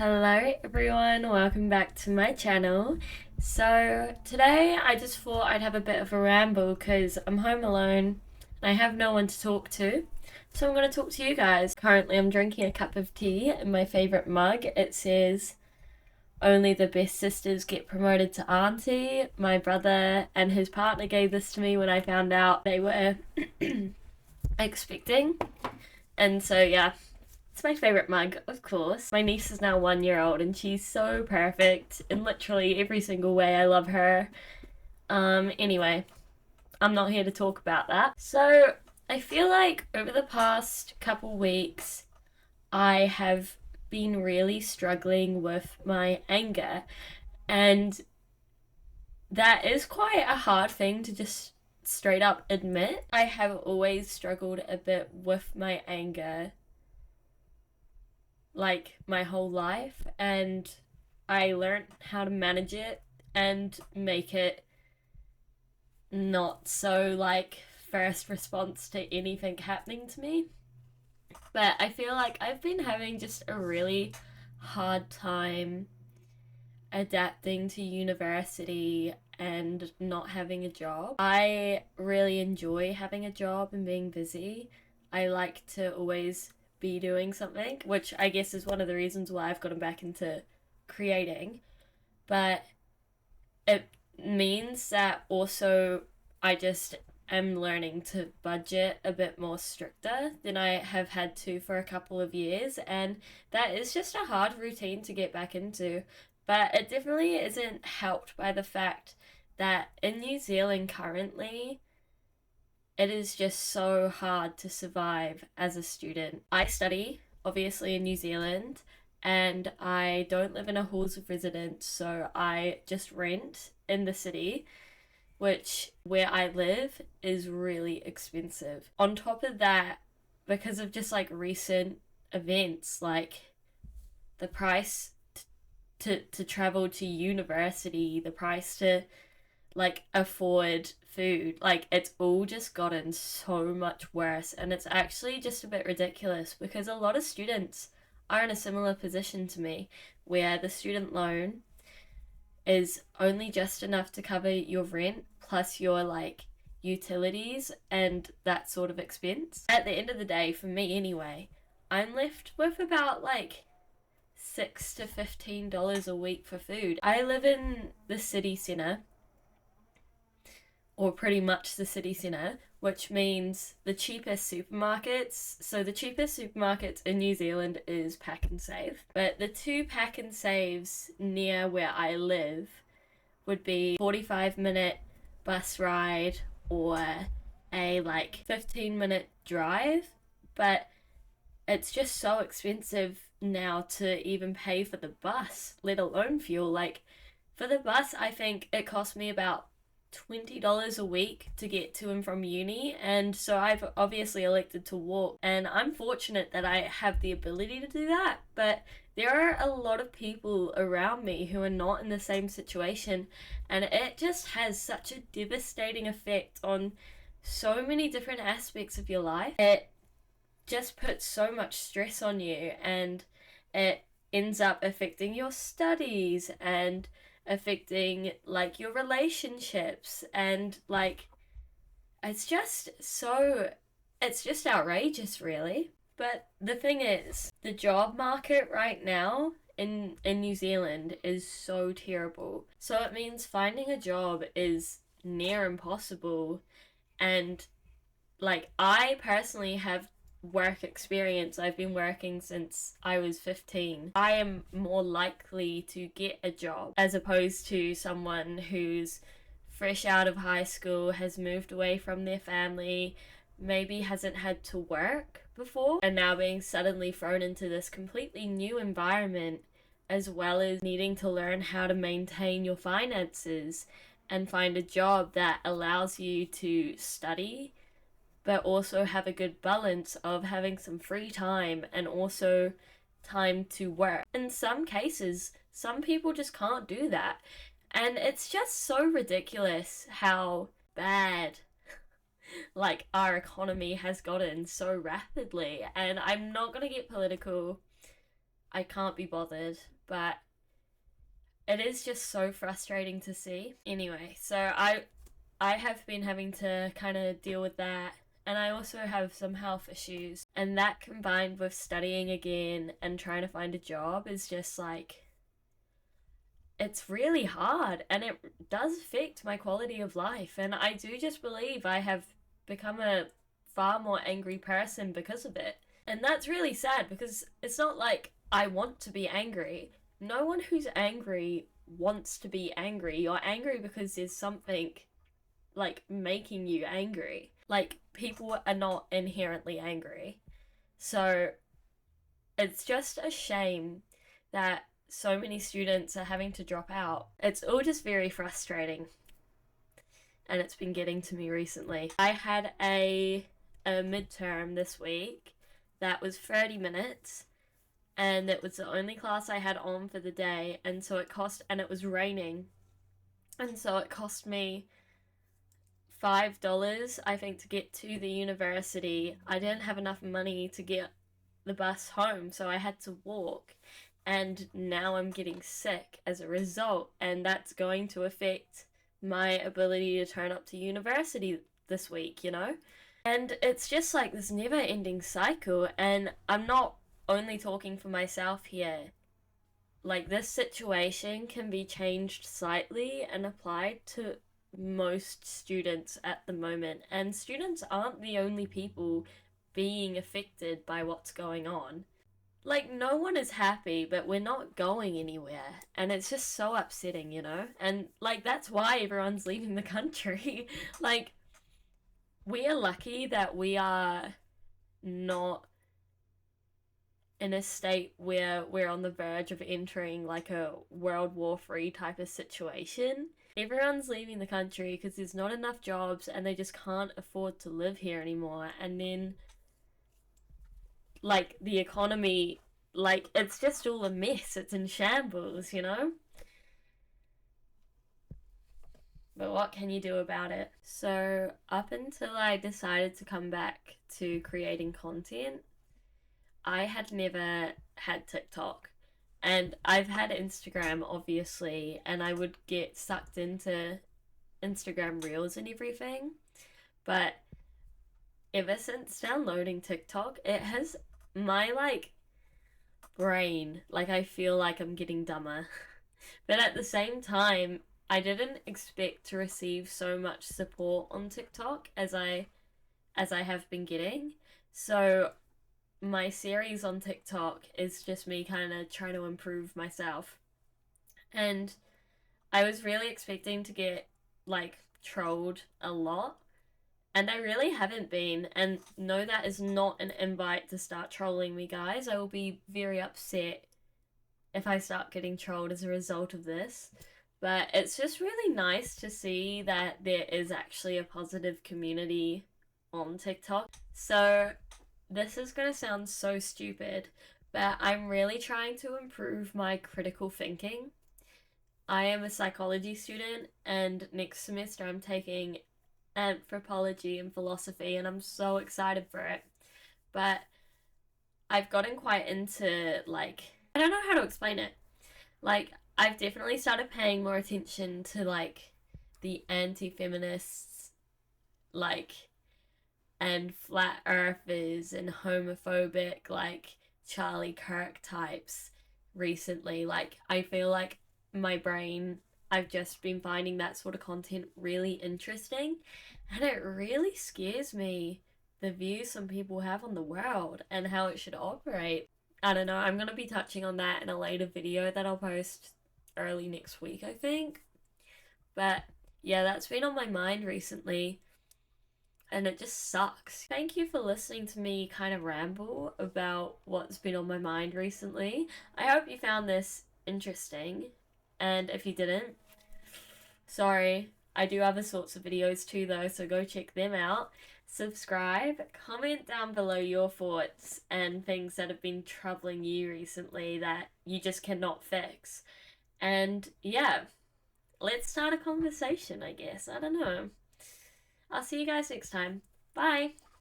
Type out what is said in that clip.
Hello everyone, welcome back to my channel. So today I just thought I'd have a bit of a ramble because I'm home alone and I have no one to talk to. So I'm going to talk to you guys. Currently I'm drinking a cup of tea in my favourite mug. It says, "Only the best sisters get promoted to auntie." My brother and his partner gave this to me when I found out they were expecting. And so yeah, it's my favourite mug, of course. My niece is now 1 year old and she's so perfect in literally every single way. I love her. Anyway, I'm not here to talk about that. So, I feel like over the past couple weeks, I have been really struggling with my anger, and that is quite a hard thing to just straight up admit. I have always struggled a bit with my anger like my whole life, and I learned how to manage it and make it not so like first response to anything happening to me. But I feel like I've been having just a really hard time adapting to university and not having a job. I really enjoy having a job and being busy. I like to always be doing something, which I guess is one of the reasons why I've gotten back into creating. But it means that also I just am learning to budget a bit more stricter than I have had to for a couple of years, and that is just a hard routine to get back into. But it definitely isn't helped by the fact that in New Zealand currently, it is just so hard to survive as a student. I study, obviously, in New Zealand, and I don't live in a halls of residence, so I just rent in the city, which where I live is really expensive. On top of that, because of just like recent events, like the price to travel to university, the price to like afford food, like it's all just gotten so much worse, and it's actually just a bit ridiculous because a lot of students are in a similar position to me where the student loan is only just enough to cover your rent plus your like utilities and that sort of expense. At the end of the day, for me anyway, I'm left with about like $6 to $15 a week for food. I live in the city centre, or pretty much the city centre, which means the cheapest supermarkets. So the cheapest supermarkets in New Zealand is Pack and Save, but the two Pack and Saves near where I live would be 45-minute bus ride or a like 15-minute drive, but it's just so expensive now to even pay for the bus, let alone fuel. Like for the bus, I think it cost me about $20 a week to get to and from uni, and so I've obviously elected to walk, and I'm fortunate that I have the ability to do that. But there are a lot of people around me who are not in the same situation, and it just has such a devastating effect on so many different aspects of your life. It just puts so much stress on you, and it ends up affecting your studies and affecting like your relationships, and like it's just outrageous really. But the thing is, the job market right now in New Zealand is so terrible, so it means finding a job is near impossible. And like I personally have work experience. I've been working since I was 15. I am more likely to get a job as opposed to someone who's fresh out of high school, has moved away from their family, maybe hasn't had to work before, and now being suddenly thrown into this completely new environment, as well as needing to learn how to maintain your finances and find a job that allows you to study but also have a good balance of having some free time and also time to work. In some cases, some people just can't do that. And it's just so ridiculous how bad like our economy has gotten so rapidly. And I'm not going to get political, I can't be bothered, but it is just so frustrating to see. Anyway, so I have been having to kind of deal with that, and I also have some health issues, and that combined with studying again and trying to find a job is just like, it's really hard, and it does affect my quality of life. And I do just believe I have become a far more angry person because of it. And that's really sad because it's not like I want to be angry. No one who's angry wants to be angry. You're angry because there's something like making you angry. Like, people are not inherently angry. So it's just a shame that so many students are having to drop out. It's all just very frustrating, and it's been getting to me recently. I had a midterm this week that was 30 minutes, and it was the only class I had on for the day, and so it was raining, and so it cost me $5, I think, to get to the university. I didn't have enough money to get the bus home, so I had to walk. And now I'm getting sick as a result, and that's going to affect my ability to turn up to university this week, you know? And it's just like this never ending cycle, and I'm not only talking for myself here. Like, this situation can be changed slightly and applied to most students at the moment, and students aren't the only people being affected by what's going on. Like, no one is happy, but we're not going anywhere, and it's just so upsetting, you know? And like, that's why everyone's leaving the country. Like, we are lucky that we are not in a state where we're on the verge of entering like a World War III type of situation. Everyone's leaving the country because there's not enough jobs and they just can't afford to live here anymore. And then, like, the economy, like, it's just all a mess. It's in shambles, you know? But what can you do about it? So, up until I decided to come back to creating content, I had never had TikTok. And I've had Instagram, obviously, and I would get sucked into Instagram Reels and everything. But ever since downloading TikTok, it has my, like, brain, like, I feel like I'm getting dumber. But at the same time, I didn't expect to receive so much support on TikTok as I have been getting. So my series on TikTok is just me kind of trying to improve myself. And I was really expecting to get like trolled a lot, and I really haven't been. And no, that is not an invite to start trolling me, guys. I will be very upset if I start getting trolled as a result of this. But it's just really nice to see that there is actually a positive community on TikTok. So this is going to sound so stupid, but I'm really trying to improve my critical thinking. I am a psychology student, and next semester I'm taking anthropology and philosophy, and I'm so excited for it. But I've gotten quite into, like, I don't know how to explain it. Like, I've definitely started paying more attention to, like, the anti-feminists, like, and flat earthers and homophobic, like, Charlie Kirk types recently. Like, I feel like my brain, I've just been finding that sort of content really interesting, and it really scares me, the views some people have on the world and how it should operate. I don't know, I'm going to be touching on that in a later video that I'll post early next week, I think. But yeah, that's been on my mind recently, and it just sucks. Thank you for listening to me kind of ramble about what's been on my mind recently. I hope you found this interesting, and if you didn't, sorry. I do other sorts of videos too though, so go check them out. Subscribe, comment down below your thoughts and things that have been troubling you recently that you just cannot fix. And yeah, let's start a conversation, I guess. I don't know. I'll see you guys next time. Bye!